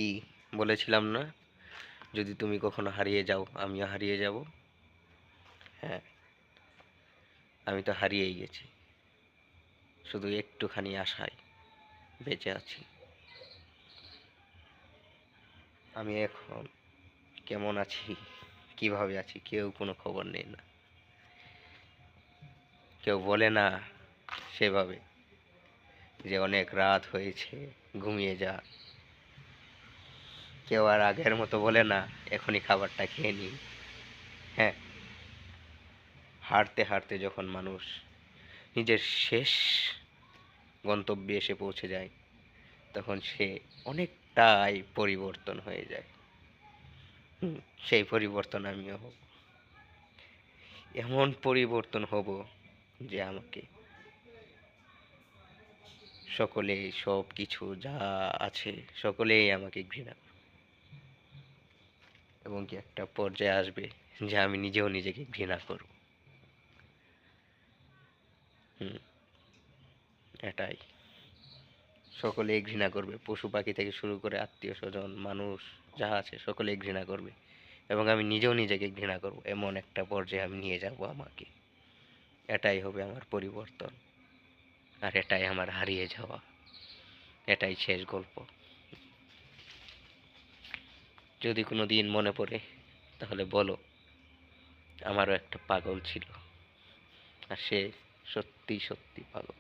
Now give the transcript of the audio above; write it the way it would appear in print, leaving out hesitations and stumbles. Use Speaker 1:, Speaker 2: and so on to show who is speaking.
Speaker 1: কি বলেছিলাম না, যদি তুমি কখনো হারিয়ে যাও আমিও হারিয়ে যাব। হ্যাঁ, আমি তো হারিয়েই গেছি, শুধু একটুখানি আশায় বেঁচে আছি। আমি এখন কেমন আছি, কিভাবে আছি, কেউ কোনো খবর নেই না। কেউ বলে না সেভাবে যে অনেক রাত হয়েছে, ঘুমিয়ে যা। কেউ আর আগের মতো বলে না এখনই খাবারটা খেয়ে নি। হ্যাঁ, হাঁটতে হাঁটতে যখন মানুষ নিজের শেষ গন্তব্যে এসে পৌঁছে যায়, তখন সে অনেকটাই পরিবর্তন হয়ে যায়। সেই পরিবর্তন আমিও হব। এমন পরিবর্তন হব যে আমাকে সকলেই, সব কিছু যা আছে সকলেই আমাকে ঘৃণা করবে, এবং কি একটা পর্যায়ে আসবে যে আমি নিজেও নিজেকে ঘৃণা করব। হুম, এটাই। সকলেই ঘৃণা করবে, পশু পাখি থেকে শুরু করে আত্মীয় স্বজন মানুষ যা আছে সকলেই ঘৃণা করবে, এবং আমি নিজেও নিজেকে ঘৃণা করব। এমন একটা পর্যায়ে আমি নিয়ে যাব আমাকে। এটাই হবে আমার পরিবর্তন, আর এটাই আমার হারিয়ে যাওয়া। এটাই শেষ গল্প। যদি কোনো দিন মনে পড়ে তাহলে বলো, আমারও একটা পাগল ছিল, আর সে সত্যি সত্যি পাগল।